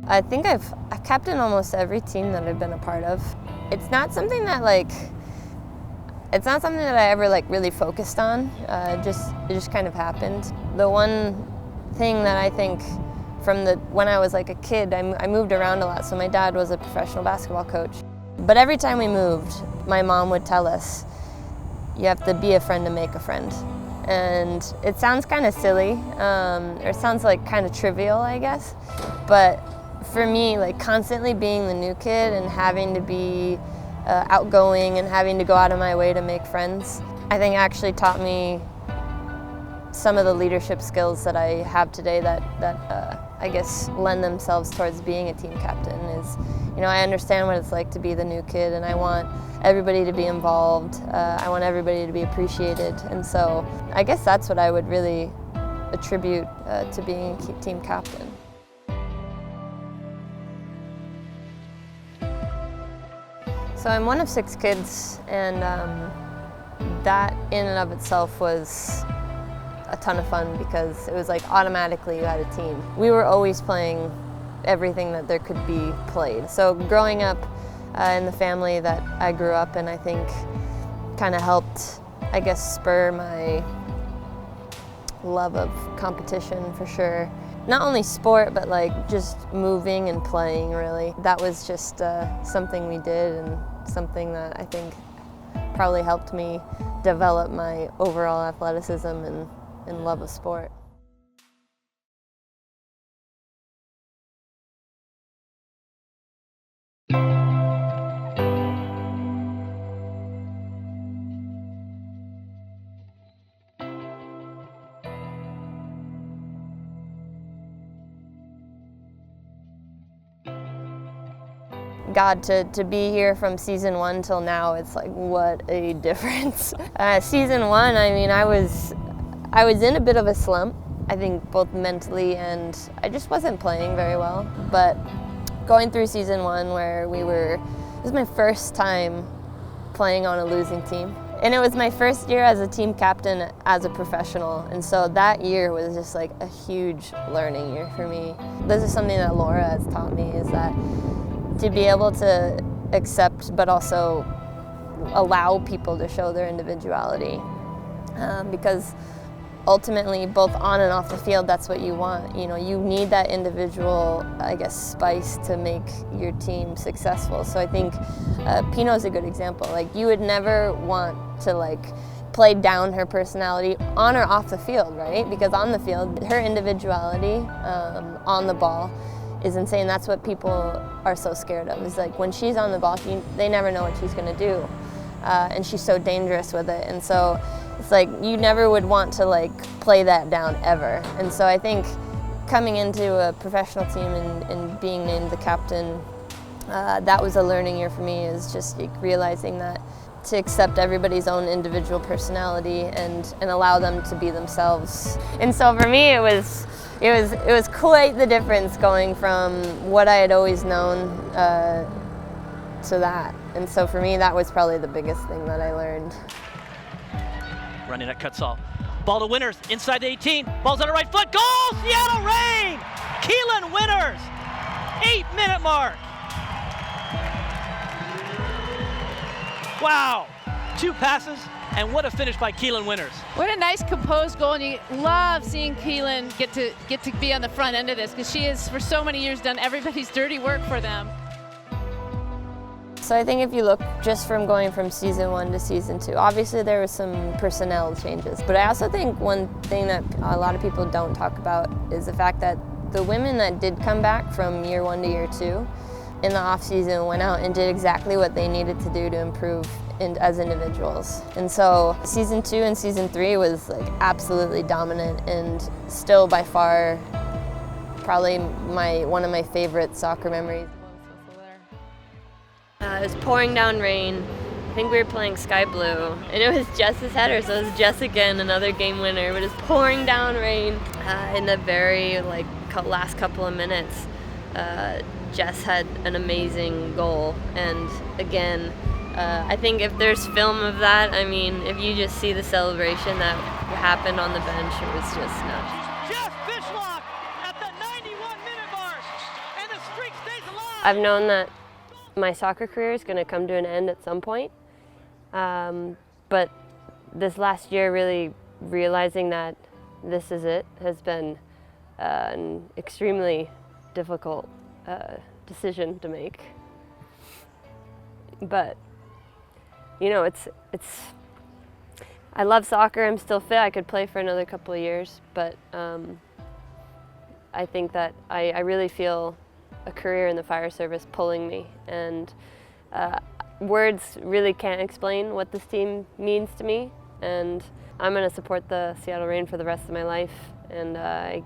I think I've captained almost every team that I've been a part of. It's not something that I ever really focused on. It just kind of happened. The one thing that I think from when I was a kid, I moved around a lot. So my dad was a professional basketball coach. But every time we moved, my mom would tell us, you have to be a friend to make a friend. And it sounds kind of silly, or it sounds kind of trivial, I guess. But for me, constantly being the new kid and having to be outgoing and having to go out of my way to make friends, I think actually taught me some of the leadership skills that I have today that I guess lend themselves towards being a team captain. Is, I understand what it's like to be the new kid, and I want everybody to be involved. I want everybody to be appreciated, and so I guess that's what I would really attribute to being a team captain. So I'm one of 6 kids, and that in and of itself was a ton of fun because it was automatically you had a team. We were always playing everything that there could be played. So growing up in the family that I grew up in, I think kind of helped, I guess, spur my love of competition for sure. Not only sport, but just moving and playing, really. That was just something we did and something that I think probably helped me develop my overall athleticism and love of sport. God, to be here from season 1 till now, it's what a difference. Season 1, I mean, I was in a bit of a slump, I think both mentally, and I just wasn't playing very well. But going through season 1 where it was my first time playing on a losing team. And it was my first year as a team captain as a professional, and so that year was just a huge learning year for me. This is something that Laura has taught me, is that to be able to accept but also allow people to show their individuality, because ultimately both on and off the field, that's what you want. You need that individual, I guess, spice to make your team successful. So I think Pino's a good example. You would never want to play down her personality on or off the field, right? Because on the field, her individuality on the ball is insane. That's what people are so scared of, is when she's on the ball, they never know what she's going to do. And she's so dangerous with it. And so it's you never would want to play that down ever. And so I think coming into a professional team and being named the captain, that was a learning year for me, is just realizing that to accept everybody's own individual personality and allow them to be themselves. And so for me, it was quite the difference going from what I had always known to that. And so for me, that was probably the biggest thing that I learned. Running at Cutsall. Ball to Winners, inside the 18. Ball's on the right foot, goal! Seattle Reign! Keelin Winners! 8-minute mark. Wow, 2 passes, and what a finish by Keelin Winners. What a nice composed goal, and you love seeing Keelin get to be on the front end of this, because she has for so many years done everybody's dirty work for them. So I think if you look just from going from season 1 to season 2, obviously there was some personnel changes, but I also think one thing that a lot of people don't talk about is the fact that the women that did come back from year 1 to year 2 in the off season went out and did exactly what they needed to do to improve as individuals. And so season 2 and season 3 was absolutely dominant, and still by far probably one of my favorite soccer memories. It was pouring down rain. I think we were playing Sky Blue, and it was Jess's header, so it was Jess again, another game winner. But it was pouring down rain in the very last couple of minutes. Jess had an amazing goal, and again, I think if there's film of that, I mean, if you just see the celebration that happened on the bench, it was just nuts. Jess Fishlock at the 91-minute mark, and the I've known that my soccer career is going to come to an end at some point, but this last year really realizing that this is it has been an extremely difficult decision to make. But you know, it's I love soccer. I'm still fit. I could play for another couple of years, but I think that I really feel a career in the fire service pulling me, and words really can't explain what this team means to me, and I'm going to support the Seattle Reign for the rest of my life, and I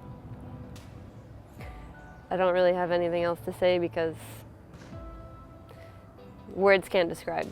don't really have anything else to say because words can't describe.